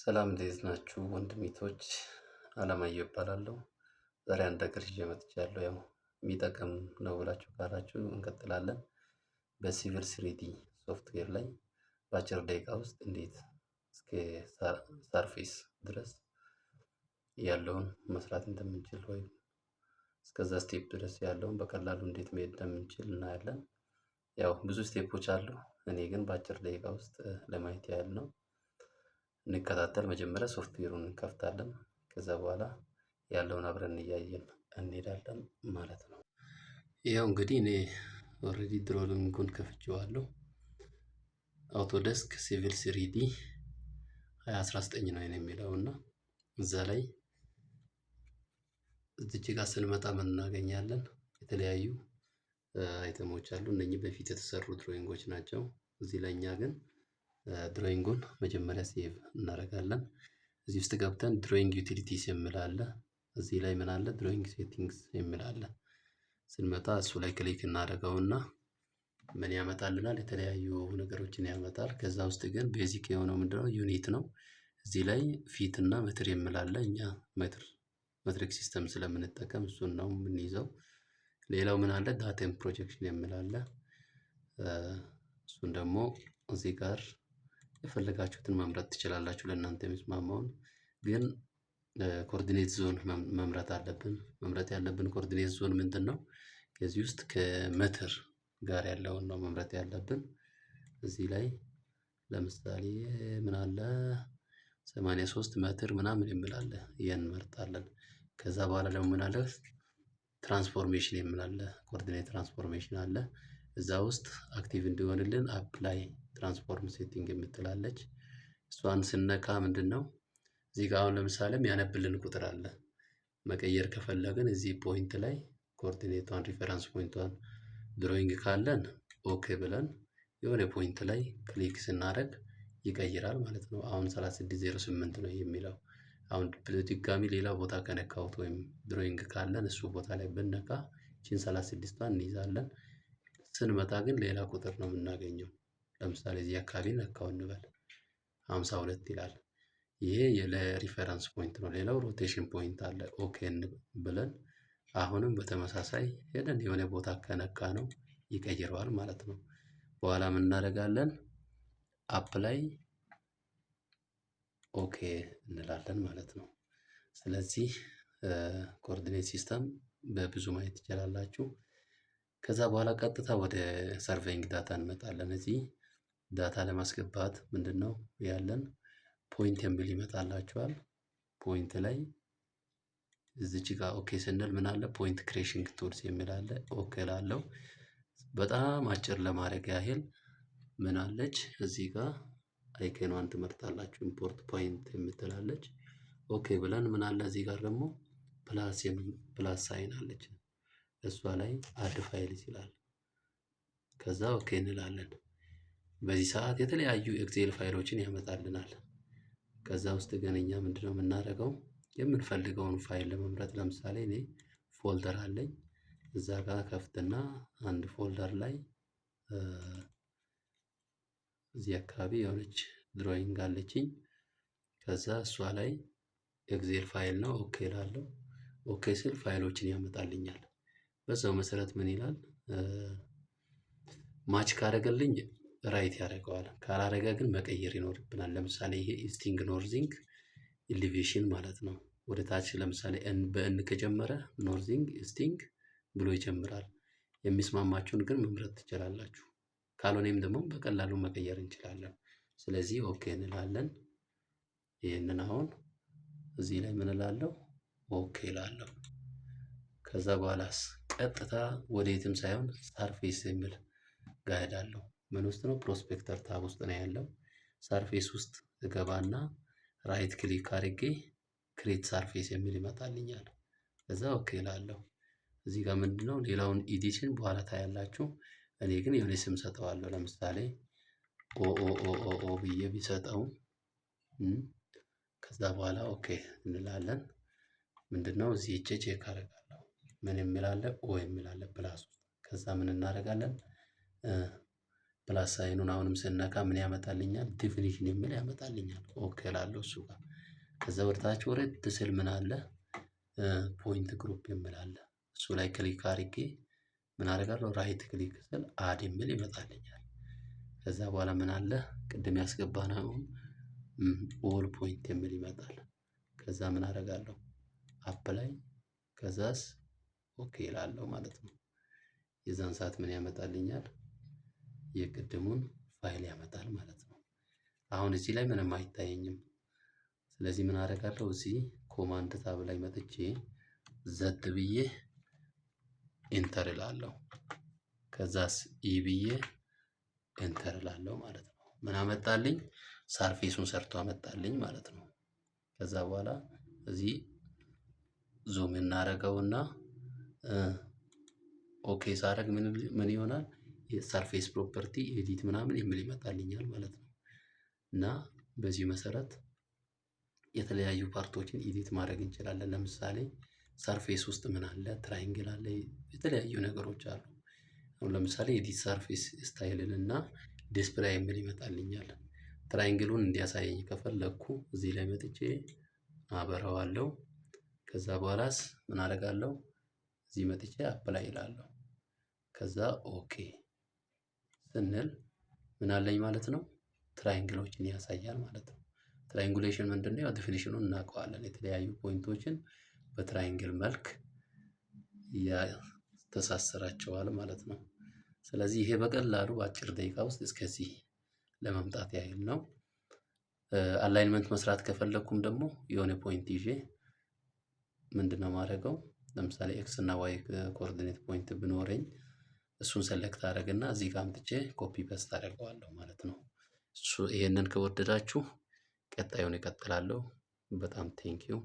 ሰላም እንዴት ናችሁ ወንድሚቶች? አለማየሁ እባላለሁ። ዛሬ አንድ ነገር ይዤ መጥቻለሁ። ያው የሚጠቅም ነው ብላችሁ ካላችሁ እንቀጥላለን። በሲቪል ስሪዲ ሶፍትዌር ላይ በአጭር ደቂቃ ውስጥ እንዴት እስከ ሰርፌስ ድረስ ያለውን መስራት እንደምንችል ወይም እስከዛ ስቴፕ ድረስ ያለውን በቀላሉ እንዴት መሄድ እንደምንችል እናያለን። ያው ብዙ ስቴፖች አሉ። እኔ ግን በአጭር ደቂቃ ውስጥ ለማየት ያህል ነው። እንከታተል። መጀመሪያ ሶፍትዌሩን እንከፍታለን። ከዛ በኋላ ያለውን አብረን እያየን እንሄዳለን ማለት ነው። ያው እንግዲህ እኔ ኦልሬዲ ድሮሊንጉን ከፍቼዋለሁ። አውቶዴስክ ሲቪል ስሪዲ 2019 ነው የሚለው እና እዛ ላይ እዚች ጋር ስንመጣ ምን እናገኛለን? የተለያዩ አይተሞች አሉ። እነኚህ በፊት የተሰሩ ድሮይንጎች ናቸው። እዚህ ላይ እኛ ግን ድሮይንጉን መጀመሪያ ሴቭ እናደርጋለን። እዚህ ውስጥ ገብተን ድሮይንግ ዩቲሊቲስ የሚል አለ። እዚህ ላይ ምን አለ? ድሮይንግ ሴቲንግስ የሚል አለ። ስንመጣ እሱ ላይ ክሊክ እናደርገውና ምን ያመጣልናል? የተለያዩ ነገሮችን ያመጣል። ከዛ ውስጥ ግን ቤዚክ የሆነው ምንድነው? ዩኒት ነው። እዚህ ላይ ፊት እና ሜትር የሚል አለ። እኛ ሜትሪክ ሲስተም ስለምንጠቀም እሱን ነው የምንይዘው። ሌላው ምን አለ? ዳታም ፕሮጀክሽን የሚል አለ። እሱን ደግሞ እዚህ ጋር የፈለጋችሁትን መምረጥ ትችላላችሁ። ለእናንተ የሚስማማውን ግን ኮኦርዲኔት ዞን መምረጥ አለብን። መምረጥ ያለብን ኮኦርዲኔት ዞን ምንድን ነው? ከዚህ ውስጥ ከሜትር ጋር ያለውን ነው መምረጥ ያለብን። እዚህ ላይ ለምሳሌ ምን አለ? 83 ሜትር ምናምን የሚል አለ። ይሄን እንመርጣለን። ከዛ በኋላ ደግሞ ምን አለ? ትራንስፎርሜሽን የሚል አለ። ኮኦርዲኔት ትራንስፎርሜሽን አለ። እዛ ውስጥ አክቲቭ እንዲሆንልን አፕላይ ትራንስፎርም ሴቲንግ የምትላለች እሷን ስነካ ምንድነው እዚህ ጋር አሁን ለምሳሌ ያነብልን ቁጥር አለ። መቀየር ከፈለግን እዚህ ፖይንት ላይ ኮኦርዲኔቷን ሪፈረንስ ፖይንቷን ድሮይንግ ካለን ኦኬ ብለን የሆነ ፖይንት ላይ ክሊክ ስናደርግ ይቀይራል ማለት ነው። አሁን 3608 ነው የሚለው። አሁን ድጋሚ ሌላ ቦታ ከነካሁት ወይም ድሮይንግ ካለን እሱ ቦታ ላይ ብነካ እቺን 36ቷን እንይዛለን። ስንመጣ ግን ሌላ ቁጥር ነው የምናገኘው። ለምሳሌ እዚህ አካባቢ ነካው እንበል 52 ይላል። ይሄ ለሪፈረንስ ፖይንት ነው። ሌላው ሮቴሽን ፖይንት አለ። ኦኬ ብለን አሁንም በተመሳሳይ ሄደን የሆነ ቦታ ከነካ ነው ይቀይረዋል ማለት ነው። በኋላ ምን እናደርጋለን? አፕላይ ኦኬ እንላለን ማለት ነው። ስለዚህ ኮኦርዲኔት ሲስተም በብዙ ማየት ትችላላችሁ። ከዛ በኋላ ቀጥታ ወደ ሰርቬይንግ ዳታ እንመጣለን። እዚህ ዳታ ለማስገባት ምንድነው ያለን? ፖይንት የሚል ይመጣላችኋል። ፖይንት ላይ እዚች ጋር ኦኬ ስንል ምን አለ? ፖይንት ክሬሽንግ ቱልስ የሚል አለ። ኦኬ ላለው በጣም አጭር ለማድረግ ያህል ምን አለች? እዚህ ጋር አይከኗን ትመርጣላችሁ። ኢምፖርት ፖይንት የምትላለች። ኦኬ ብለን ምን አለ? እዚህ ጋር ደግሞ ፕላስ ሳይን አለች። እሷ ላይ አድ ፋይል ይላል። ከዛ ኦኬ እንላለን። በዚህ ሰዓት የተለያዩ ኤክሴል ፋይሎችን ያመጣልናል። ከዛ ውስጥ ግን እኛ ምንድነው የምናደርገው? የምንፈልገውን ፋይል ለመምረጥ ለምሳሌ እኔ ፎልደር አለኝ። እዛ ጋር ከፍትና አንድ ፎልደር ላይ እዚህ አካባቢ የሆነች ድሮይንግ አለችኝ። ከዛ እሷ ላይ ኤክሴል ፋይል ነው። ኦኬ እላለሁ። ኦኬ ስል ፋይሎችን ያመጣልኛል። በዛው መሰረት ምን ይላል? ማች ካደረገልኝ ራይት ያደርገዋል። ካላደረገ ግን መቀየር ይኖርብናል። ለምሳሌ ይሄ ኢስቲንግ ኖርዚንግ ኢሊቬሽን ማለት ነው። ወደ ታች ለምሳሌ በእን ከጀመረ ኖርዚንግ ኢስቲንግ ብሎ ይጀምራል። የሚስማማችሁን ግን መምረጥ ትችላላችሁ። ካልሆነም ደግሞ በቀላሉ መቀየር እንችላለን። ስለዚህ ኦኬ እንላለን። ይሄንን አሁን እዚህ ላይ ምን እላለሁ? ኦኬ እላለሁ። ከዛ በኋላስ ቀጥታ ወዴትም ሳይሆን ሰርፌስ የሚል ጋር እሄዳለሁ። ምን ውስጥ ነው? ፕሮስፔክተር ታብ ውስጥ ነው ያለው። ሰርፌስ ውስጥ እገባና ራይት ክሊክ አድርጌ ክሬት ሰርፌስ የሚል ይመጣልኛል። ከዛ ኦኬ እላለሁ። እዚህ ጋር ምንድነው ሌላውን ኤዲሽን በኋላ ታያላችሁ። እኔ ግን የሆነ ስም ሰጠዋለሁ። ለምሳሌ ኦኦኦኦ ብዬ ቢሰጠው ከዛ በኋላ ኦኬ እንላለን። ምንድነው እዚህ ቼክ አደርጋለሁ። ምን የሚል አለ? ኦ የሚል አለ ፕላስ ውስጥ። ከዛ ምን እናደርጋለን? ፕላስ ሳይኑን አሁንም ስነካ ምን ያመጣልኛል? ዲፊኒሽን የሚል ያመጣልኛል። ኦኬ እላለሁ እሱ ጋር። ከዛ ወደታች ወረድ ስል ምን አለ? ፖይንት ግሩፕ የሚል አለ። እሱ ላይ ክሊክ አድርጌ ምን አደርጋለሁ? ራይት ክሊክ ስል አድ የሚል ይመጣልኛል። ከዛ በኋላ ምን አለ? ቅድም ያስገባነው ኦል ፖይንት የሚል ይመጣል። ከዛ ምን አደርጋለሁ? አፕላይ ከዛስ ኦኬ እላለሁ ማለት ነው። የዛን ሰዓት ምን ያመጣልኛል? የቅድሙን ፋይል ያመጣል ማለት ነው። አሁን እዚህ ላይ ምንም አይታየኝም። ስለዚህ ምን አደርጋለሁ? እዚህ ኮማንድ ታብ ላይ መጥቼ ዘድ ብዬ ኢንተር እላለሁ። ከዛስ ኢ ብዬ ኢንተር እላለሁ ማለት ነው። ምን አመጣልኝ? ሰርፌሱን ሰርቶ አመጣልኝ ማለት ነው። ከዛ በኋላ እዚህ ዙም እናደርገውና ኦኬ ሳደርግ ምን ይሆናል? የሰርፌስ ፕሮፐርቲ ኤዲት ምናምን የሚል ይመጣልኛል ማለት ነው። እና በዚህ መሰረት የተለያዩ ፓርቶችን ኤዲት ማድረግ እንችላለን። ለምሳሌ ሰርፌስ ውስጥ ምን አለ? ትራይንግል አለ፣ የተለያዩ ነገሮች አሉ። አሁን ለምሳሌ ኤዲት ሰርፌስ ስታይልን እና ዲስፕላይ የሚል ይመጣልኛል። ትራይንግሉን እንዲያሳየኝ ከፈለኩ እዚህ ላይ መጥቼ አበረዋለሁ። ከዛ በኋላስ ምን አደርጋለሁ? እዚህ መጥቼ አፕላይ እላለሁ። ከዛ ኦኬ ስንል ምን አለኝ ማለት ነው? ትራይንግሎችን ያሳያል ማለት ነው። ትራይንጉሌሽን ምንድነው? ያው ዲፊኒሽኑን እናውቀዋለን። የተለያዩ ፖይንቶችን በትራይንግል መልክ ያስተሳስራቸዋል ማለት ነው። ስለዚህ ይሄ በቀላሉ በአጭር ደቂቃ ውስጥ እስከዚህ ለመምጣት ያህል ነው። አላይንመንት መስራት ከፈለኩም ደግሞ የሆነ ፖይንት ይዤ ምንድነው ማድረገው? ለምሳሌ ኤክስ እና ዋይ ኮኦርዲኔት ፖይንት ብኖረኝ እሱን ሰሌክት አደርግና እዚህ ጋር አምጥቼ ኮፒ ፔስት አደርገዋለሁ ማለት ነው። ይሄንን ከወደዳችሁ ቀጣዩን እቀጥላለሁ። በጣም ቴንኪው።